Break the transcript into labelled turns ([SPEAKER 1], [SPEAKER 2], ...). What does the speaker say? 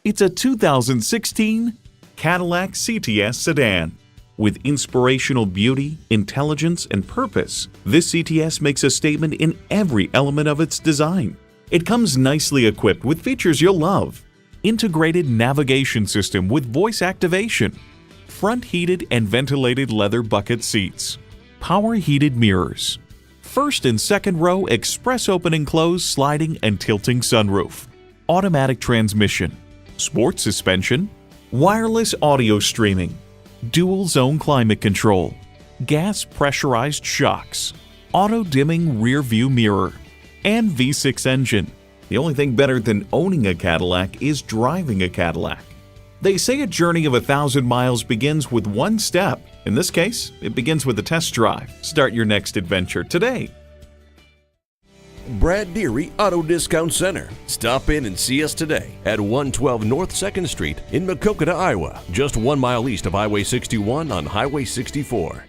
[SPEAKER 1] It's a 2016 Cadillac CTS sedan. With inspirational beauty, intelligence, and purpose, this CTS makes a statement in every element of its design. It comes nicely equipped with features you'll love. Integrated navigation system with voice activation, front heated and ventilated leather bucket seats, power heated mirrors, first and second row express open and close sliding and tilting sunroof, automatic transmission, sports suspension, wireless audio streaming, dual zone climate control, gas pressurized shocks, auto dimming rear view mirror, and V6 engine. The only thing better than owning a Cadillac is driving a Cadillac. They say a journey of 1,000 miles begins with one step. In this case, it begins with a test drive. Start your next adventure today.
[SPEAKER 2] Brad Deery Auto Discount Center. Stop in and see us today at 112 North 2nd Street in Maquoketa, Iowa, just 1 mile east of Highway 61 on Highway 64.